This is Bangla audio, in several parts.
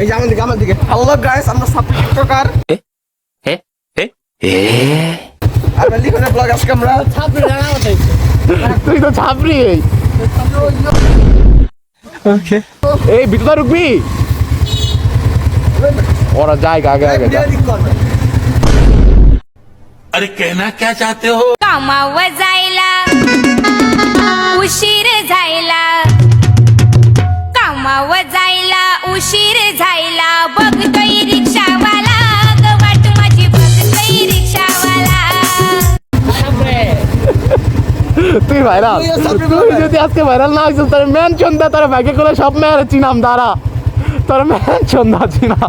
এই যে আমার দিকে হ্যালো গাইস, আমরা সাপোর্ট টিকটকার আমরা লিখনের ব্লগ। আজকে আমরা ছাপড়ি জানা হইছে, তুই তো ছাপড়ি। ওকে এই ভিতরে ঢুকবি, ওরা জায়গা আগে আগে अरे कहना क्या चाहते हो? कामाव जायला उशीर झायला, कामाव जायला उशीर झायला, बघतोय रिक्षावाला वाट माझी, बघतोय रिक्षावाला। তুই ভাইরাল, তুই যদি আজকে ভাইরাল না হইছিস তোর মেনশন দা, তোর ভাগ্যে করে সব মেয়ের চিনাম দাঁড়া, তোর মেনশন দা চিনা।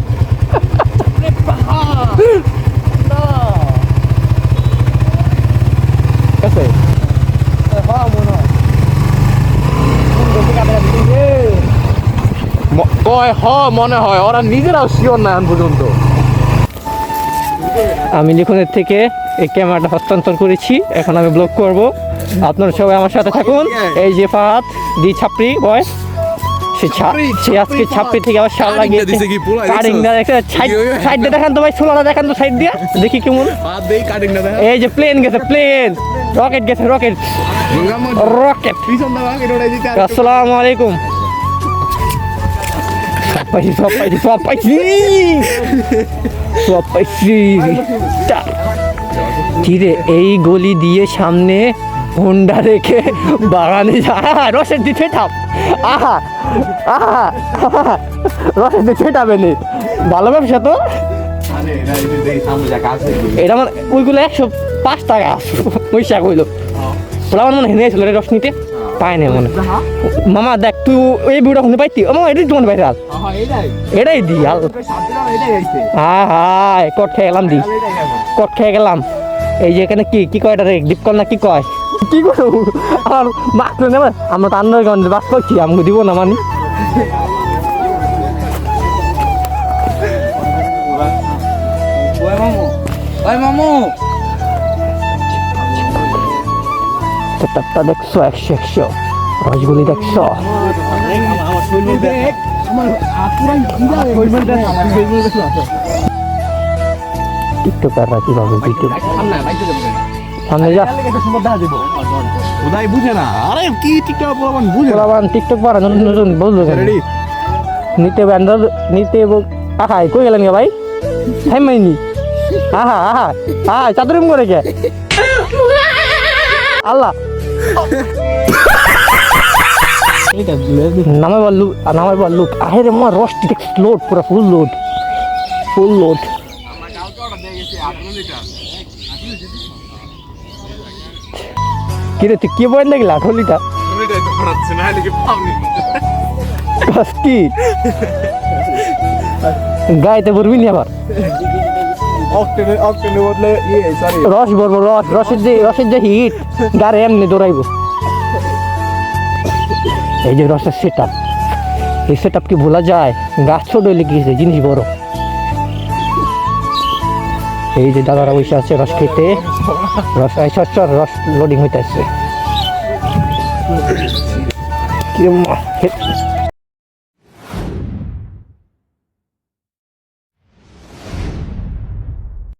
মনে হয় ওরা নিজেরাও শিওর না এখন পর্যন্ত। আমি লিখনের থেকে এই ক্যামেরাটা হস্তান্তর করেছি, এখন আমি ব্লগ করব। আপনারা সবাই আমার সাথে থাকুন। এই যে ফাহাদ দি ছাপড়ি বয়, সে আজকে ছাপড়ি থেকে আবার শাল লাগিয়েছে। সাইড দিয়ে দেখান তো ভাই, ছোলাটা দেখান তো সাইড দিয়ে দেখি কেমন। এই যে প্লেন গেছে, প্লেন রকেট গেছে, রকেট রকেট। আসসালামু আলাইকুম। সব পাইছি। কিরে এই গলি দিয়ে সামনে হোন্ডা রেখে বাগানে যা, রসের দিতে ঠাপ, আহা আহা রসের দিতে ঠাপে নি, ভালো ব্যবসা তো। এটা আমার ওইগুলো 105 টাকা পয়সা কইলো, ওরা আমার মনে হেনেছিল রস নিতে, পায় না মনে। মামা দেখ তুই এই ভিডিওটা শুনে পাইতি, ও মামা এটাই তোমার ভাইরাল, এটাই দি হ্যাঁ কট খেয়ে গেলাম, দি কট খেয়ে গেলাম। এই যে এখানে কি কয়, এটা রে ডিপকল না কি কয়, কি করবো আর মাত্র নেবে, আমরা তো আন্ডারগ্রাউন্ডে বাস করছি, আমাকে দিব না মানি। সেটআপটা দেখছো 100 রসগুলি দেখছো। টিকটকাররা কিভাবে সামনে যা বুঝে না, আরে কি টিকটক বুঝে টিকটক পারা নতুন নতুন বললো নিতে আহা কই গেলেন ভাই, টাইম মাইনি। আহা আহা আহা চাদরিম করে কে আল্লাহ নামাই বললু আহে রে মা, রস লোড পুরো ফুল লোড। কিরে তুই কি বই লাগলা ঠলিটা কি গাইতে বলবি নি আবার, রস বলবো, রসের যে হিট গাড়ি এমনি দৌড়াইব। এই যে রসের সেটআপ, এই সেটআপ কি ভোলা যায়? গাছ ছোট হইলে গিয়েছে, জিনিস বড়। এই যে দাদারা বসে আছে রস খেতে, রস লোডিং হইতে আসছে।